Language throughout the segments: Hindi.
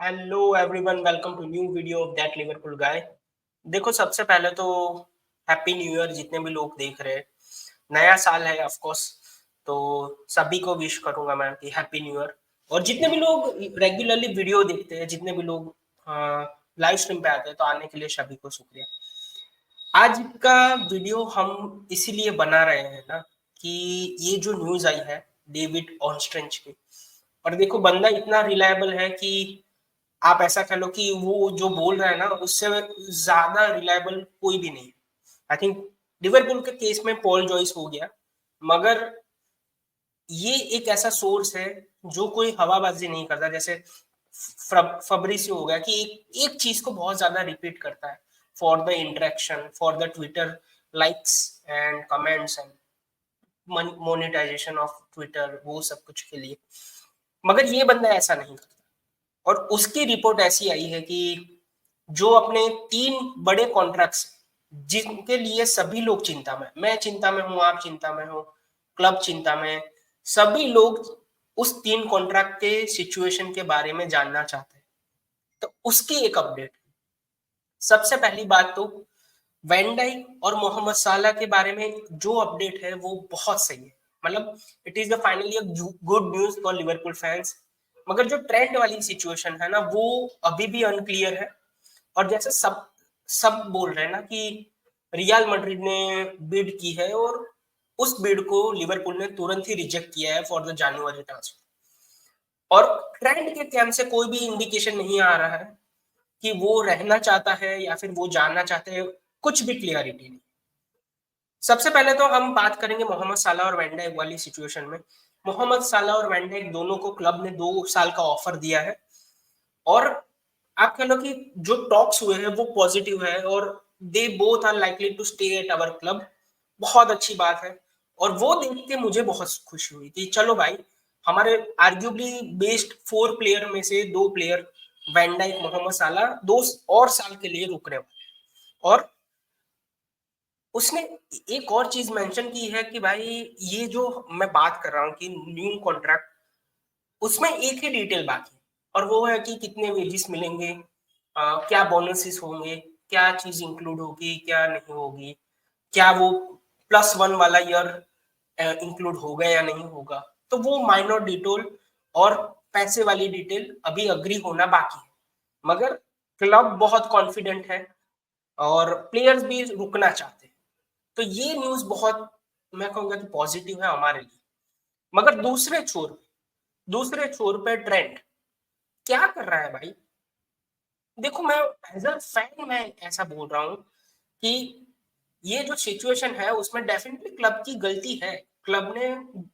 Hello everyone, welcome to new video of that Liverpool guy. देखो, सबसे पहले तो हैप्पी न्यू ईयर जितने भी लोग देख रहे हैं। नया साल है ऑफ कोर्स, तो सभी को विश करूंगा मैं कि हैप्पी न्यू ईयर। और जितने भी लोग रेगुलरली वीडियो देखते हैं, जितने भी लोग लाइव स्ट्रीम पे आते हैं, तो आने के लिए सभी को शुक्रिया। आज का वीडियो हम इसीलिए बना रहे हैं ना कि ये जो न्यूज आई है डेविड ऑनस्ट्रेंच की। और देखो, बंदा इतना रिलायबल है कि आप ऐसा कह लो कि वो जो बोल रहा है ना, उससे ज्यादा रिलायबल कोई भी नहीं। आई थिंक लिवरपूल के केस में पॉल जॉइस हो गया, मगर ये एक ऐसा सोर्स है जो कोई हवाबाजी नहीं करता। जैसे फब्रिसियो हो गया कि एक चीज को बहुत ज्यादा रिपीट करता है for the interaction, for the Twitter likes and comments and monetization of Twitter, वो सब कुछ के लिए। मगर ये बंदा ऐसा नहीं करता। और उसकी रिपोर्ट ऐसी आई है कि जो अपने 3 बड़े कॉन्ट्रैक्ट्स जिनके लिए सभी लोग चिंता में, मैं चिंता में हूं, आप चिंता में हो, क्लब चिंता में, सभी लोग उस 3 कॉन्ट्रैक्ट के सिचुएशन के बारे में जानना चाहते हैं। तो उसकी एक अपडेट। सबसे पहली बात तो वैन डाइक और मोहम्मद साला के बारे में जो अपडेट है वो बहुत सही है। मतलब it is the finally good news for Liverpool fans. मगर जो ट्रेंड वाली सिचुएशन है ना, वो अभी भी अनक्लियर है। और जैसे सब सब बोल रहे हैं ना कि रियल मैड्रिड ने बिड की है, और उस बिड को लिवरपूल ने तुरंत ही रिजेक्ट किया है फॉर द जनवरी ट्रांसफर। और ट्रेंड के कैंप से कोई भी इंडिकेशन नहीं आ रहा है कि वो रहना चाहता है या फिर वो जानना चाहते हैं। कुछ भी क्लियरिटी नहीं। सबसे पहले तो हम बात करेंगे मोहम्मद साला और वैन डाइक वाली सिचुएशन में। मोहम्मद साला और वैन डाइक दोनों को क्लब ने 2 साल का ऑफर दिया है। और आप कह लो कि जो टॉक्स हुए हैं वो पॉजिटिव है, और they both are likely to stay at our club. बहुत अच्छी बात है। और वो देख के मुझे बहुत खुशी हुई कि चलो भाई, हमारे आर्ग्यूबली बेस्ट 4 प्लेयर में से 2 प्लेयर, वैन डाइक, मोहम्मद साला, 2 और साल के लिए रुक रहे हैं। और उसने एक और चीज मेंशन की है कि भाई, ये जो मैं बात कर रहा हूँ कि न्यू कॉन्ट्रैक्ट, उसमें एक ही डिटेल बाकी है। और वो है कि कितने वेजेस मिलेंगे, क्या बोनसेस होंगे, क्या चीज इंक्लूड होगी, क्या नहीं होगी, क्या वो +1 वाला ईयर इंक्लूड होगा या नहीं होगा। तो वो माइनर डिटेल और पैसे वाली डिटेल अभी अग्री होना बाकी है। मगर क्लब बहुत कॉन्फिडेंट है और प्लेयर्स भी रुकना चाहते हैं। तो ये न्यूज बहुत, मैं कहूंगा कि पॉजिटिव है हमारे लिए। मगर दूसरे छोर पे ट्रेंड क्या कर रहा है भाई। देखो, मैं एज अ फैन मैं ऐसा बोल रहा हूँ कि ये जो सिचुएशन है उसमें डेफिनेटली क्लब की गलती है। क्लब ने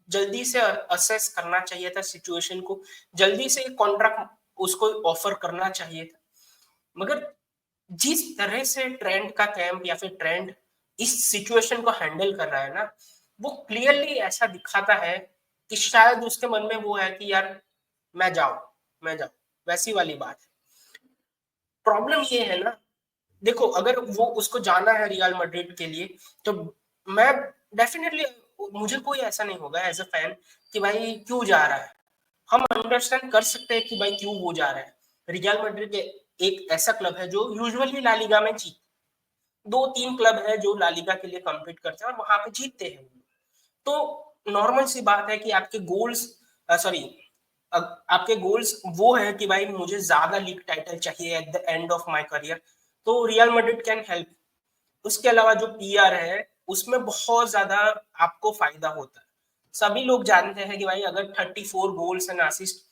जल्दी से असेस करना चाहिए था सिचुएशन को, जल्दी से कॉन्ट्रैक्ट उसको ऑफर करना चाहिए था। मगर जिस तरह से ट्रेंड का कैंप या फिर ट्रेंड इस सिचुएशन को हैंडल कर रहा है ना, वो क्लियरली ऐसा दिखाता है कि शायद उसके मन में वो है कि यार, मैं जाऊं मैं जाऊं, वैसी वाली बात है। प्रॉब्लम ये है ना, देखो, अगर वो उसको जाना है रियल मैड्रिड के लिए, तो मैं डेफिनेटली, मुझे कोई ऐसा नहीं होगा एज अ फैन कि भाई क्यों जा रहा है। हम अंडरस्टैंड कर सकते हैं कि भाई क्यों वो जा रहा है। रियल मैड्रिड एक ऐसा क्लब है जो यूजुअली ला लीगा में जीत, 2-3 क्लब है जो ला लीगा के लिए कम्पीट करते हैं और वहां पे जीतते हैं। तो नॉर्मल सी बात है कि आपके गोल्स, सॉरी, आपके गोल्स वो है कि भाई मुझे ज्यादा लीग टाइटल चाहिए at the end of my career. तो रियल मैड्रिड कैन हेल्प। उसके अलावा जो पीआर है, उसमें बहुत ज्यादा आपको फायदा होता है। सभी लोग जानते हैं कि भाई, अगर 34 गोल्स एंड असिस्ट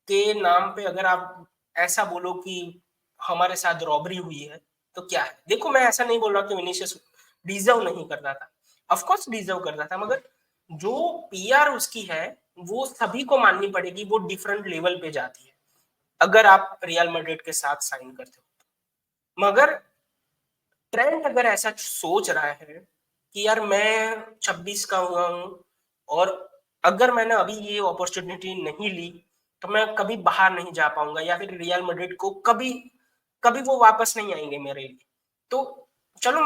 के नाम पे अगर आप ऐसा बोलो कि हमारे साथ रॉबरी हुई है, तो क्या है। देखो, मैं ऐसा नहीं बोल रहा कि विनीशियस डिजर्व नहीं करता था, ऑफ कोर्स डिजर्व करता था। मगर जो पीआर उसकी है, वो सभी को माननी पड़ेगी, वो डिफरेंट लेवल पे जाती है अगर आप रियल मैड्रिड के साथ साइन करते हो। मगर ट्रेंट अगर ऐसा सोच रहा है कि यार, मैं 26 का हुआ हूँ, और अगर मैंने अभी ये अपॉर्चुनिटी नहीं ली तो मैं कभी बाहर नहीं जा पाऊंगा, या फिर रियल मैड्रिड को कभी कभी वो वापस नहीं आएंगे मेरे लिए। तो चलो,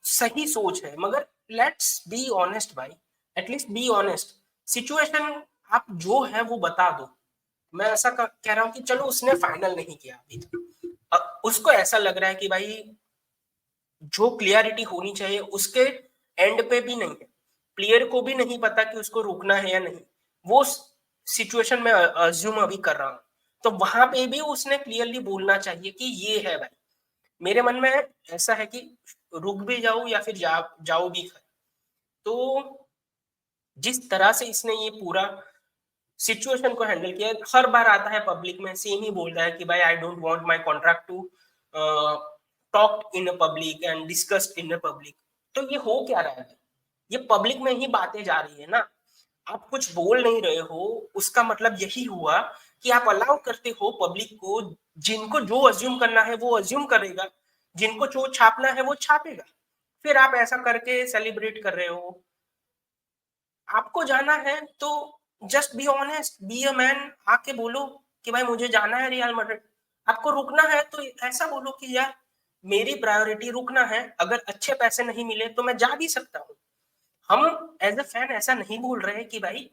सही सोच है, मगर लेट्स बी ऑनेस्ट भाई, एटलीस्ट बी ऑनेस्ट। सिचुएशन आप जो है वो बता दो। मैं ऐसा कह रहा हूँ कि चलो उसने फाइनल नहीं किया अभी तक, उसको ऐसा लग रहा है कि भाई जो क्लियरिटी होनी चाहिए उसके एंड पे भी नहीं है, प्लेयर को भी नहीं पता कि उसको रुकना है या नहीं, वो सिचुएशन में अज्यूम अभी कर रहा हूँ, तो वहां पे भी उसने क्लियरली बोलना चाहिए कि ये है भाई, मेरे मन में ऐसा है कि रुक भी जाऊं या फिर जाओ भी। तो जिस तरह से इसने ये पूरा सिचुएशन को हैंडल किया, हर बार आता है पब्लिक में सेम ही बोल रहा है कि भाई I don't want my contract to talk in public and discussed in public. तो ये हो क्या रहा है, ये पब्लिक में ही बातें जा रही है ना, आप कुछ बोल नहीं रहे हो, उसका मतलब यही हुआ कि आप अलाउ करते हो पब्लिक को, जिनको जो अज्यूम करना है वो अज्यूम करेगा, जिनको जो छापना है वो छापेगा, फिर आप ऐसा करके सेलिब्रेट कर रहे हो। आपको जाना है तो just be honest, be a man, आके बोलो कि भाई मुझे जाना है रियल मैड्रिड। आपको रुकना है तो ऐसा बोलो कि यार मेरी प्रायोरिटी रुकना है, अगर अच्छे पैसे नहीं मिले तो मैं जा भी सकता हूँ। हम एज ए फैन ऐसा नहीं बोल रहे कि भाई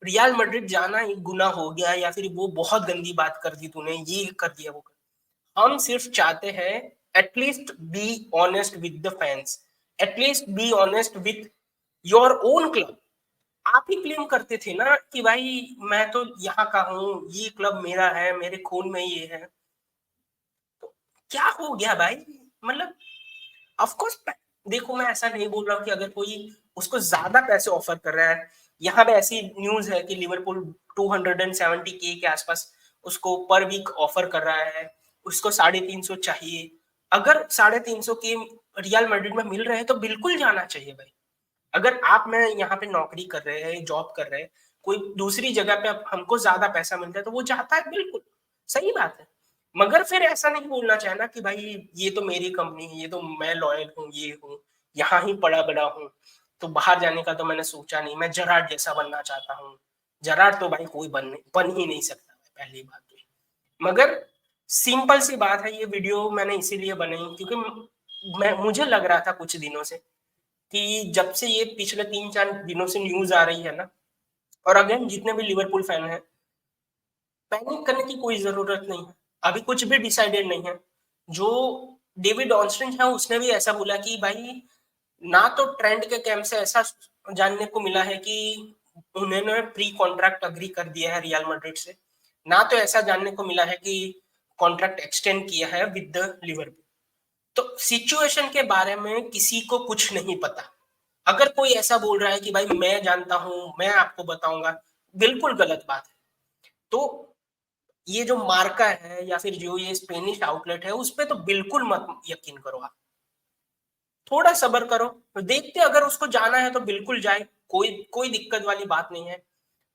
रियल मैड्रिड जाना एक गुनाह हो गया या फिर वो बहुत गंदी बात कर दी तूने, ये कर दिया वो कर। हम सिर्फ चाहते हैं at least be honest with the fans, at least be honest with your own club. आप ही क्लेम करते थे ना कि भाई मैं तो यहाँ का हूँ, ये क्लब मेरा है, मेरे खून में ये है। तो क्या हो गया भाई, मतलब ऑफ कोर्स देखो मैं ऐसा नहीं बोल रहा हूँ कि अगर कोई उसको ज्यादा पैसे ऑफर कर रहा है, यहाँ पे ऐसी न्यूज है कि लिवरपूल 270 के आसपास उसको पर वीक ऑफर कर रहा है, उसको 350 चाहिए। अगर 350 के रियल मैड्रिड में मिल रहे हैं तो बिल्कुल जाना चाहिए भाई। अगर आप मैं यहाँ पे नौकरी कर रहे हैं, जॉब कर रहे हैं, कोई दूसरी जगह पे हमको ज्यादा पैसा मिलता है तो वो चाहता है, बिल्कुल सही बात है। मगर फिर ऐसा नहीं बोलना चाहिए ना कि भाई ये तो मेरी कंपनी है, ये तो मैं लॉयल हूँ, ये हूँ, यहाँ ही पड़ा बड़ा हूँ, तो बाहर जाने का तो मैंने सोचा नहीं, मैं जरार्ड जैसा बनना चाहता हूँ। जरार्ड तो भाई कोई बन ही नहीं सकता पहली बात तो। मगर सिंपल सी बात है, ये वीडियो मैंने इसीलिए बनाई क्योंकि मैं मुझे लग रहा था कुछ दिनों से कि जब से ये पिछले 3-4 दिनों से न्यूज आ रही है ना, और अगेन जितने भी लिवरपूल फैन हैं, पैनिक करने की कोई जरूरत नहीं है, अभी कुछ भी डिसाइडेड नहीं है। जो डेविड ऑनस्ट्रिंज है उसने भी ऐसा बोला कि भाई ना तो ट्रेंड के कैंप से ऐसा जानने को मिला है कि उन्होंने प्री कॉन्ट्रैक्ट अग्री कर दिया है रियल मैड्रिड से, ना तो ऐसा जानने को मिला है कि कॉन्ट्रैक्ट एक्सटेंड किया है विद द लिवरपूल। तो सिचुएशन के बारे में किसी को कुछ नहीं पता। अगर कोई ऐसा बोल रहा है कि भाई मैं जानता हूं, मैं आपको बताऊंगा, बिल्कुल गलत बात है। तो ये जो मार्का है या फिर जो ये स्पेनिश आउटलेट है उस पर तो बिल्कुल मत यकीन करो आप, थोड़ा सब्र करो, तो देखते अगर उसको जाना है तो बिल्कुल जाए, कोई कोई दिक्कत वाली बात नहीं है,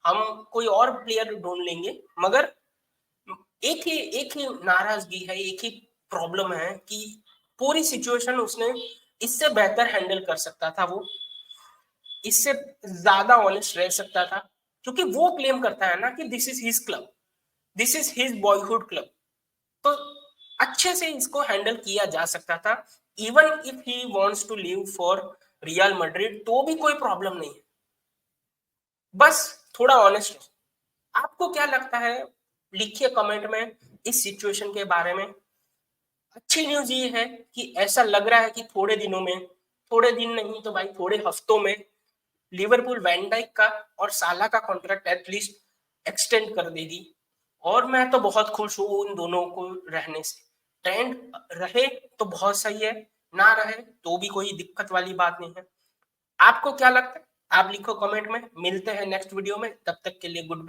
हम कोई और प्लेयर ढूंढ लेंगे। मगर एक ही नाराजगी है, एक ही प्रॉब्लम है कि पूरी सिचुएशन उसने इससे बेहतर हैंडल कर सकता था, वो इससे ज्यादा ऑनेस्ट रह सकता था, क्योंकि वो क्लेम करता है ना कि this is his club, this is his boyhood club. तो अच्छे से इसको हैंडल किया जा सकता था, even if he wants to leave for Real Madrid तो भी कोई प्रॉब्लम नहीं है, बस थोड़ा ऑनेस्ट हो। आपको क्या लगता है, लिखिए कमेंट में इस सिचुएशन के बारे में। अच्छी न्यूज ये है कि ऐसा लग रहा है कि थोड़े दिनों में, थोड़े दिन नहीं तो भाई थोड़े हफ्तों में लिवरपूल वैन डाइक का और साला का कॉन्ट्रैक्ट एटलीस्ट एक्सटेंड कर देगी। और मैं तो बहुत खुश हूँ उन दोनों को रहने से, ट्रेंड रहे तो बहुत सही है, ना रहे तो भी कोई दिक्कत वाली बात नहीं है। आपको क्या लगता है आप लिखो कमेंट में, मिलते हैं नेक्स्ट वीडियो में, तब तक के लिए गुड बाय।